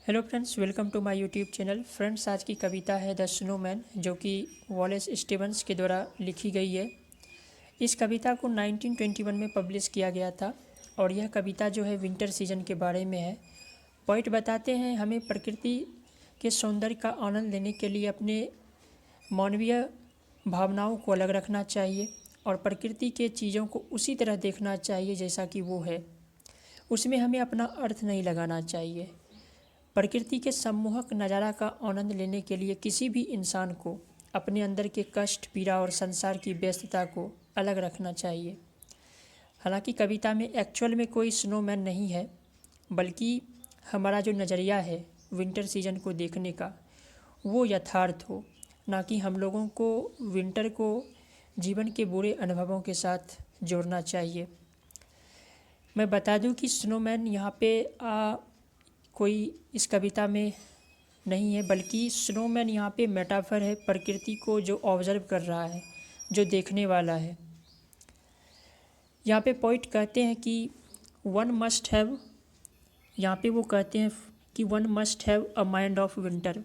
Hello friends, welcome to my YouTube channel. Friends, आज की कविता है द स्नोमैन, जो कि वॉलेस स्टीवंस के द्वारा लिखी गई है। इस कविता को 1921 में पब्लिश किया गया था और यह कविता जो है विंटर सीजन के बारे में है। पोइट बताते हैं हमें प्रकृति के सौंदर्य का आनंद लेने के लिए अपने मानवीय भावनाओं को अलग रखना चाहिए और प्रकृति के चीज़ों को उसी तरह देखना चाहिए जैसा कि वो है। उसमें हमें अपना अर्थ नहीं लगाना चाहिए। प्रकृति के सम्मोहक नज़ारा का आनंद लेने के लिए किसी भी इंसान को अपने अंदर के कष्ट, पीड़ा और संसार की व्यस्तता को अलग रखना चाहिए। हालांकि कविता में एक्चुअल में कोई स्नोमैन नहीं है, बल्कि हमारा जो नज़रिया है विंटर सीजन को देखने का, वो यथार्थ हो, ना कि हम लोगों को विंटर को जीवन के बुरे अनुभवों के साथ जोड़ना चाहिए। मैं बता दूं कि स्नोमैन यहाँ पे कोई इस कविता में नहीं है, बल्कि स्नोमैन यहाँ पे मेटाफर है प्रकृति को जो ऑब्जर्व कर रहा है, जो देखने वाला है। यहाँ पे पोइट कहते हैं कि वन मस्ट हैव, यहाँ पे वो कहते हैं कि one must have a mind of winter,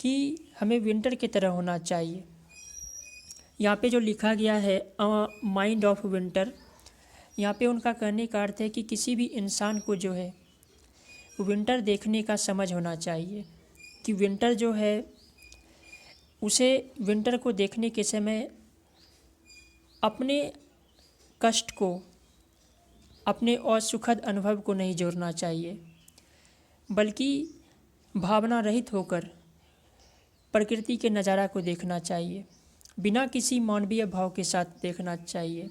कि हमें विंटर की तरह होना चाहिए। यहाँ पे जो लिखा गया है अ माइंड ऑफ विंटर, यहाँ पे उनका कहने का अर्थ है कि किसी भी इंसान को जो है विंटर देखने का समझ होना चाहिए, कि विंटर जो है उसे विंटर को देखने के समय अपने कष्ट को, अपने असुखद अनुभव को नहीं जोड़ना चाहिए, बल्कि भावना रहित होकर प्रकृति के नज़ारा को देखना चाहिए, बिना किसी मानवीय भाव के साथ देखना चाहिए,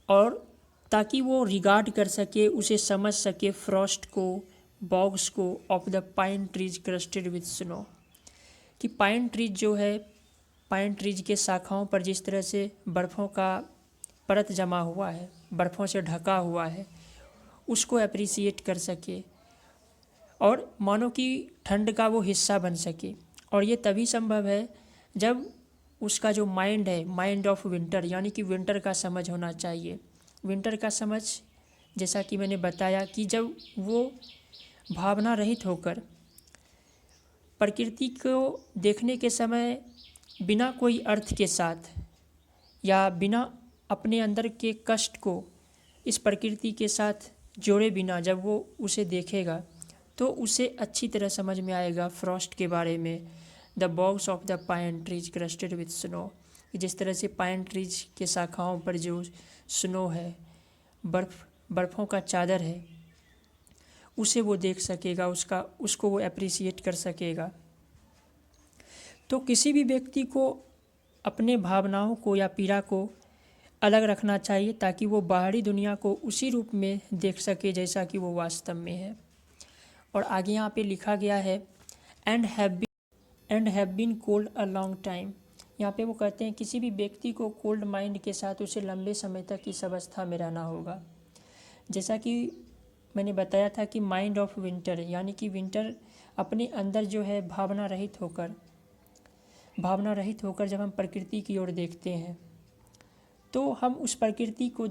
और ताकि वो रिगार्ड कर सके, उसे समझ सके फ्रॉस्ट को, बॉग्स को of the pine trees crusted with snow, कि पाइन ट्रीज जो है, पाइन ट्रीज के शाखाओं पर जिस तरह से बर्फ़ों का परत जमा हुआ है, बर्फ़ों से ढका हुआ है, उसको अप्रिसिएट कर सके और मानो कि ठंड का वो हिस्सा बन सके। और ये तभी संभव है जब उसका जो माइंड है, माइंड ऑफ विंटर, यानी कि विंटर का समझ होना चाहिए। विंटर का समझ, जैसा कि मैंने बताया, कि जब वो भावना रहित होकर प्रकृति को देखने के समय बिना कोई अर्थ के साथ या बिना अपने अंदर के कष्ट को इस प्रकृति के साथ जोड़े बिना जब वो उसे देखेगा, तो उसे अच्छी तरह समझ में आएगा फ्रॉस्ट के बारे में, the बॉग्स of the pine trees crusted with snow, जिस तरह से पाइन ट्रीज के शाखाओं पर जो स्नो है, बर्फ़ों का चादर है, उसे वो देख सकेगा, उसको वो अप्रिसिएट कर सकेगा। तो किसी भी व्यक्ति को अपने भावनाओं को या पीड़ा को अलग रखना चाहिए, ताकि वो बाहरी दुनिया को उसी रूप में देख सके जैसा कि वो वास्तव में है। और आगे यहाँ पे लिखा गया है and have been cold a long time. यहाँ पे वो कहते हैं किसी भी व्यक्ति को कोल्ड माइंड के साथ उसे लंबे समय तक इस अवस्था में रहना होगा। जैसा कि मैंने बताया था कि माइंड ऑफ विंटर, यानी कि विंटर अपने अंदर जो है भावना रहित होकर जब हम प्रकृति की ओर देखते हैं, तो हम उस प्रकृति को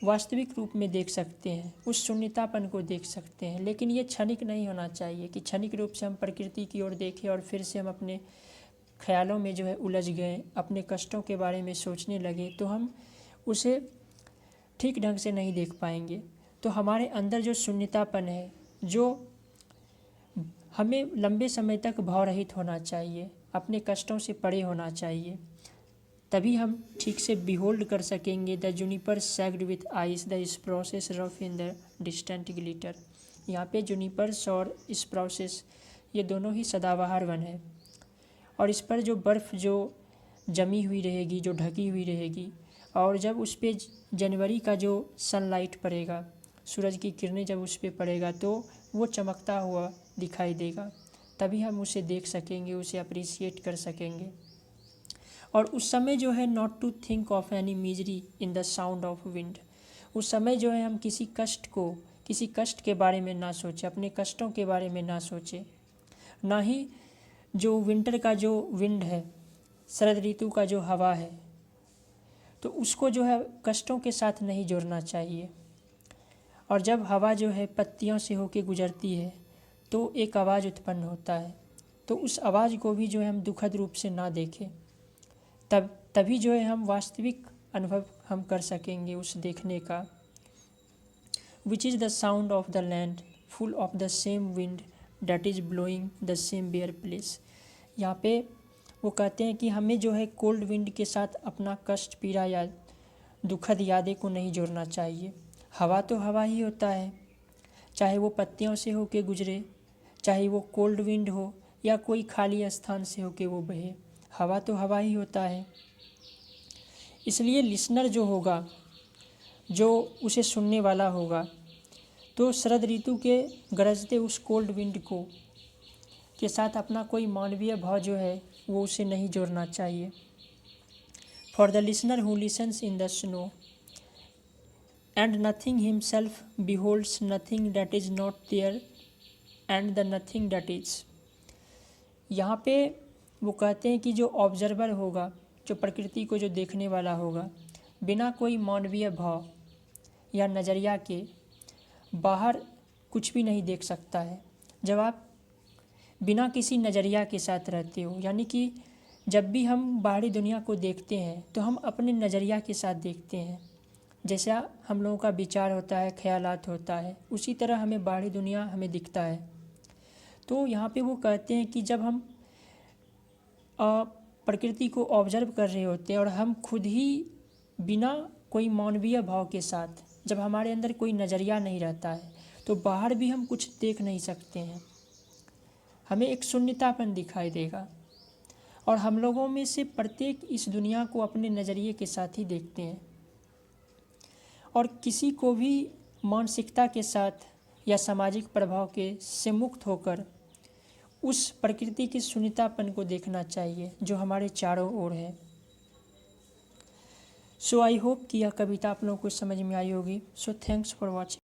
वास्तविक रूप में देख सकते हैं, उस शून्यतापन को देख सकते हैं। लेकिन ये क्षणिक नहीं होना चाहिए कि क्षणिक रूप से हम प्रकृति की ओर देखें और फिर से हम अपने ख्यालों में जो है उलझ गए, अपने कष्टों के बारे में सोचने लगे, तो हम उसे ठीक ढंग से नहीं देख पाएंगे। तो हमारे अंदर जो शून्यतापन है, जो हमें लंबे समय तक भाव रहित होना चाहिए, अपने कष्टों से परे होना चाहिए, तभी हम ठीक से बिहोल्ड कर सकेंगे the juniper shagged with ice the spruces rough in the distant glitter. यहाँ पे जूनिपर्स और स्प्रोसेस ये दोनों ही सदाबहार वन है, और इस पर जो बर्फ़ जो जमी हुई रहेगी, जो ढकी हुई रहेगी, और जब उस पर जनवरी का जो सनलाइट पड़ेगा, सूरज की किरणें जब उस पर पड़ेगा, तो वो चमकता हुआ दिखाई देगा, तभी हम उसे देख सकेंगे, उसे अप्रिसिएट कर सकेंगे। और उस समय जो है not to think of any misery in the sound of wind, उस समय जो है हम किसी कष्ट के बारे में ना सोचें, अपने कष्टों के बारे में ना सोचें, ना ही जो विंटर का जो विंड है, शरद ऋतु का जो हवा है, तो उसको जो है कष्टों के साथ नहीं जोड़ना चाहिए। और जब हवा जो है पत्तियों से होके गुजरती है तो एक आवाज़ उत्पन्न होता है, तो उस आवाज़ को भी जो है हम दुखद रूप से ना देखें, तभी जो है हम वास्तविक अनुभव हम कर सकेंगे उस देखने का। Which is the sound of the land full of the same wind that is blowing the same bare place. यहाँ पे वो कहते हैं कि हमें जो है कोल्ड विंड के साथ अपना कष्ट, पीड़ा या दुखद यादें को नहीं जोड़ना चाहिए। हवा तो हवा ही होता है, चाहे वो पत्तियों से होके गुजरे, चाहे वो कोल्ड विंड हो या कोई खाली स्थान से होके वो बहे, हवा तो हवा ही होता है। इसलिए लिसनर जो होगा, जो उसे सुनने वाला होगा, तो शरद ऋतु के गरजते उस कोल्ड विंड को के साथ अपना कोई मानवीय भाव जो है वो उसे नहीं जोड़ना चाहिए। For the listener who listens in the snow and nothing himself beholds nothing that is not there and the nothing that is. यहाँ पे वो कहते हैं कि जो ऑब्जर्वर होगा, जो प्रकृति को जो देखने वाला होगा, बिना कोई मानवीय भाव या नज़रिया के बाहर कुछ भी नहीं देख सकता है। जब आप बिना किसी नज़रिया के साथ रहते हो, यानी कि जब भी हम बाहरी दुनिया को देखते हैं तो हम अपने नज़रिया के साथ देखते हैं। जैसा हम लोगों का विचार होता है, ख्यालात होता है, उसी तरह हमें बाहरी दुनिया हमें दिखता है। तो यहाँ पे वो कहते हैं कि जब हम प्रकृति को ऑब्जर्व कर रहे होते हैं और हम खुद ही बिना कोई मानवीय भाव के साथ, जब हमारे अंदर कोई नज़रिया नहीं रहता है, तो बाहर भी हम कुछ देख नहीं सकते हैं। हमें एक शून्यतापन दिखाई देगा और हम लोगों में से प्रत्येक इस दुनिया को अपने नज़रिए के साथ ही देखते हैं और किसी को भी मानसिकता के साथ या सामाजिक प्रभाव के से मुक्त होकर उस प्रकृति के शून्यतापन को देखना चाहिए जो हमारे चारों ओर है। सो आई होप कि यह कविता आप लोगों को समझ में आई होगी। So thanks for watching.